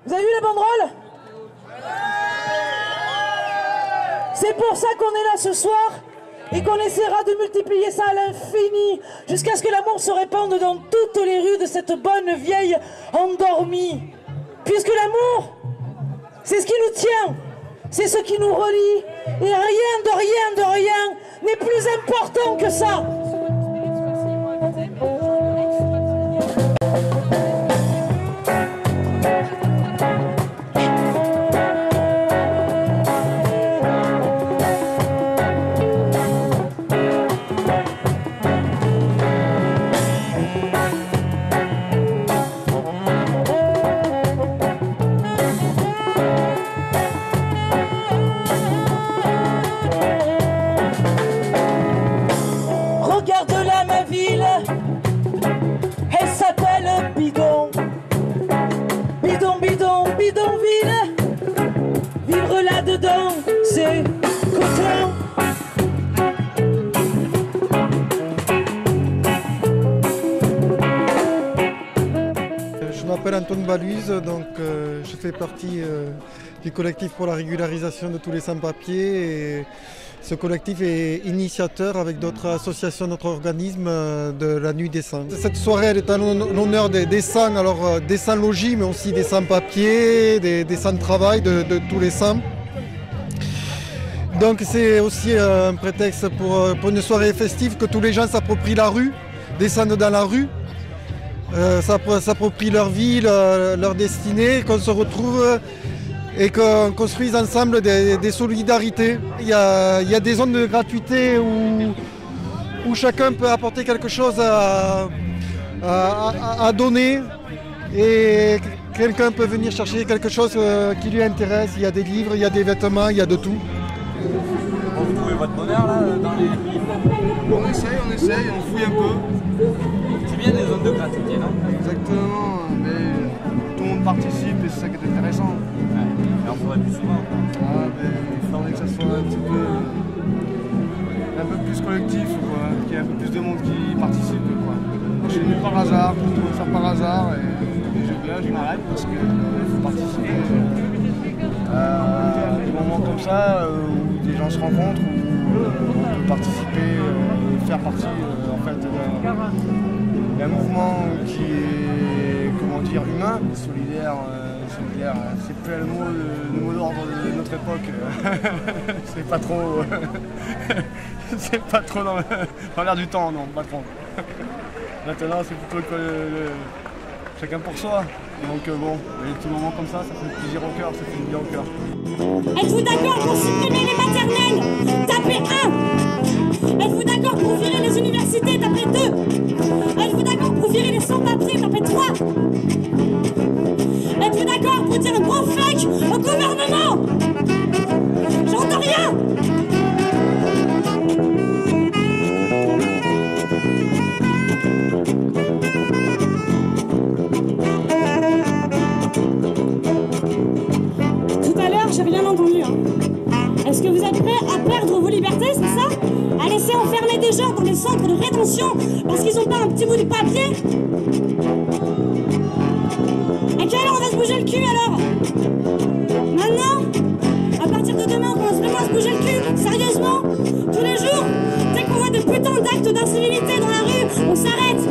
Vous avez vu la banderole? C'est pour ça qu'on est là ce soir et qu'on essaiera de multiplier ça à l'infini jusqu'à ce que l'amour se répande dans toutes les rues de cette bonne vieille endormie. Puisque l'amour, c'est ce qui nous tient, c'est ce qui nous relie et rien n'est plus important que ça. C'est coton. Je m'appelle Antoine Baluise, donc je fais partie du collectif pour la régularisation de tous les sans-papiers. Et ce collectif est initiateur avec d'autres associations, d'autres organismes de la Nuit des Sans. Cette soirée elle est en l'honneur des sans, alors des sans-logis mais aussi des sans-papiers, des sans-travail, de tous les sans. Donc c'est aussi un prétexte pour une soirée festive, que tous les gens s'approprient la rue, descendent dans la rue, s'approprient leur vie, leur destinée, qu'on se retrouve et qu'on construise ensemble des solidarités. Il y a des zones de gratuité où chacun peut apporter quelque chose à donner et quelqu'un peut venir chercher quelque chose qui lui intéresse. Il y a des livres, il y a des vêtements, il y a de tout. Vous trouvez votre bonheur là dans les livres? On essaye, on fouille un peu. C'est bien des zones de gratuité, non? Exactement, mais tout le monde participe et c'est ça qui est intéressant. Ouais. Mais on ferait plus souvent. Ah, mais il faudrait que ça soit un peu plus collectif, quoi. Qu'il y ait un peu plus de monde qui participe, quoi. Je suis venu par hasard, je trouve ça par hasard et je m'arrête parce qu'il faut participer. Des moments comme ça où des gens se rencontrent, où on peut participer et faire partie en fait d'un mouvement qui est, comment dire, humain, solidaire, c'est plus le mot d'ordre de notre époque. C'est pas trop c'est pas trop dans l'air du temps, non, pas trop. Maintenant c'est plutôt chacun pour soi. Donc bon, des petits moments comme ça fait plaisir au cœur, ça fait du bien au cœur. Êtes-vous d'accord pour supprimer les maternelles? Tapez 1. Êtes-vous d'accord pour virer les universités? Tapez 2. Êtes-vous d'accord pour virer les sans-papiers? Tapez 3. Êtes-vous d'accord pour dire un gros fuck au gouvernement? J'entends rien. J'ai rien entendu. Est-ce que vous êtes prêts à perdre vos libertés, c'est ça? À laisser enfermer des gens dans des centres de rétention parce qu'ils n'ont pas un petit bout de papier? À quelle heure on va se bouger le cul alors? Maintenant? À partir de demain, on commence vraiment à se bouger le cul? Sérieusement? Tous les jours? Dès qu'on voit des putains d'actes d'incivilité dans la rue, on s'arrête.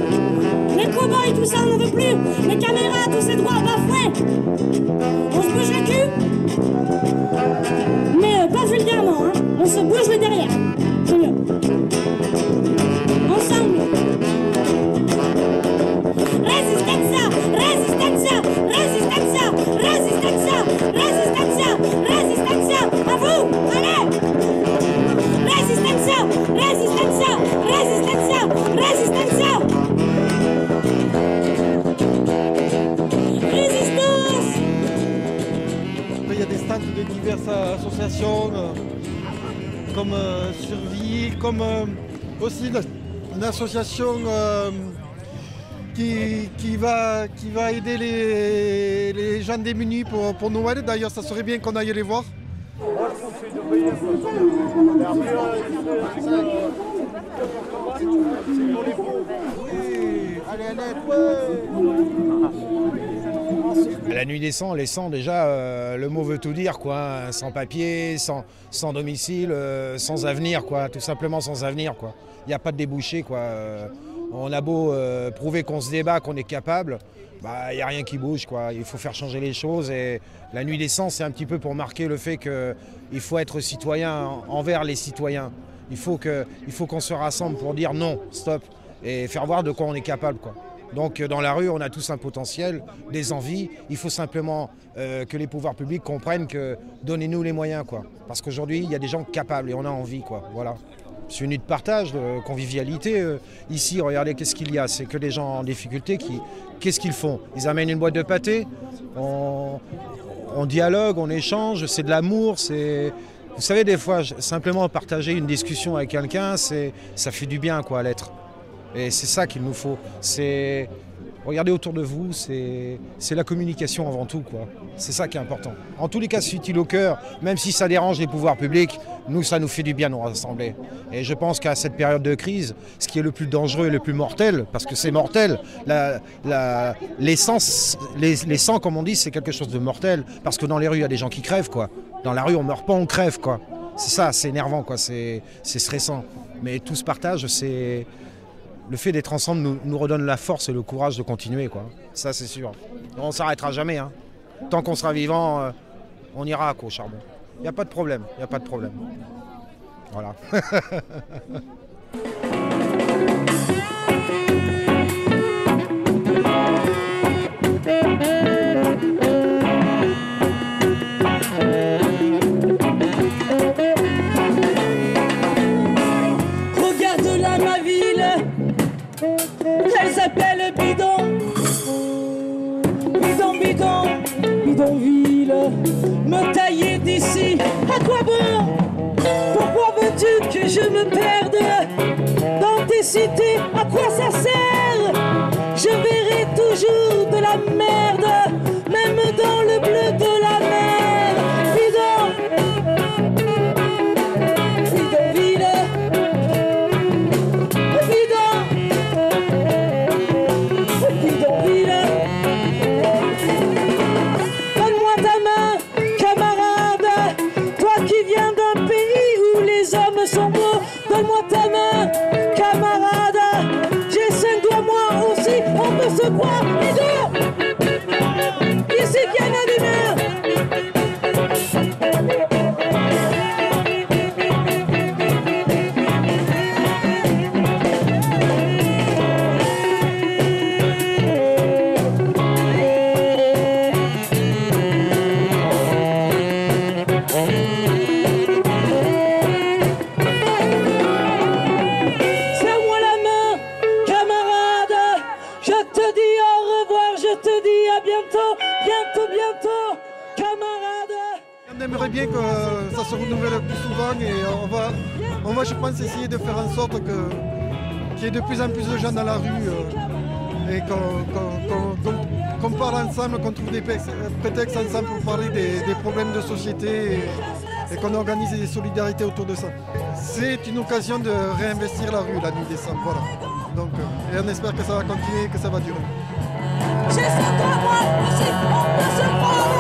Les cow-boys, tout ça, on n'en veut plus. Les caméras, tous ces droits bafoués. On se bouge le cul? Mais pas vulgairement, hein. On se bouge le derrière. C'est mieux. Ensemble. Resistencia, resistencia, resistencia, resistencia, resistencia, resistencia. À vous, allez. Resistencia, resistencia, resistencia, resistencia. Résistance. Il y a des stands de diverses associations comme Survie, comme aussi une association qui va aider les gens démunis pour Noël. D'ailleurs, ça serait bien qu'on aille les voir. Oui, allez, allez, ouais. La nuit des 100, les 100 déjà, le mot veut tout dire, quoi. Sans papier, sans domicile, sans avenir, quoi. Tout simplement sans avenir, quoi. Il n'y a pas de débouché, quoi. On a beau prouver qu'on se débat, qu'on est capable, bah, il n'y a rien qui bouge, quoi. Il faut faire changer les choses et la nuit des 100, c'est un petit peu pour marquer le fait qu'il faut être citoyen envers les citoyens. Il faut qu'on se rassemble pour dire non, stop, et faire voir de quoi on est capable, quoi. Donc dans la rue, on a tous un potentiel, des envies. Il faut simplement que les pouvoirs publics comprennent que donnez-nous les moyens, quoi. Parce qu'aujourd'hui, il y a des gens capables et on a envie, quoi. Voilà. C'est une nuit de partage, de convivialité. Ici, regardez, qu'est-ce qu'il y a? C'est que des gens en difficulté qu'est-ce qu'ils font? Ils amènent une boîte de pâté, on dialogue, on échange, c'est de l'amour, c'est... Vous savez, des fois, simplement partager une discussion avec quelqu'un, ça fait du bien, quoi, à l'être. Et c'est ça qu'il nous faut. Regardez autour de vous, c'est la communication avant tout, quoi. C'est ça qui est important. En tous les cas, suffit-il au cœur, même si ça dérange les pouvoirs publics, nous, ça nous fait du bien de nous rassembler. Et je pense qu'à cette période de crise, ce qui est le plus dangereux et le plus mortel, parce que c'est mortel, les sangs, comme on dit, c'est quelque chose de mortel, parce que dans les rues, il y a des gens qui crèvent, quoi. Dans la rue, on ne meurt pas, on crève, quoi. C'est ça, c'est énervant, quoi. C'est stressant. Mais tout ce partage, c'est... Le fait d'être ensemble nous redonne la force et le courage de continuer, quoi. Ça, c'est sûr. On ne s'arrêtera jamais, hein. Tant qu'on sera vivant, on ira au charbon. Il n'y a pas de problème, il n'y a pas de problème. Voilà. Regarde-la, ma ville, elle s'appelle Bidon. Bidon, bidon, bidonville. Me tailler d'ici, à quoi bon? Pourquoi veux-tu que je me perde dans tes cités? À quoi ça sert? Je verrai toujours de la merde, même dans le bleu de la mer. Bidon, bidonville. Donne-moi ta main, camarade, toi qui viens d'un pays où les hommes sont beaux. Donne-moi ta main, camarade, j'ai 5 doigts moi aussi, on peut se croire les deux. Ici qu'il y en a des mères. Serre-moi la main, camarade. Je te dis au revoir, je te dis à bientôt, bientôt, camarade. On aimerait bien que ça se renouvelle plus souvent et on va, je pense, essayer de faire en sorte qu'il y ait de plus en plus de gens dans la rue et qu'on parle ensemble, qu'on trouve des prétextes ensemble pour parler des problèmes de société et qu'on organise des solidarités autour de ça. C'est une occasion de réinvestir la rue la nuit décembre, voilà. Donc, et on espère que ça va continuer et que ça va durer. J'ai 5 doigts moi aussi, on peut se croire.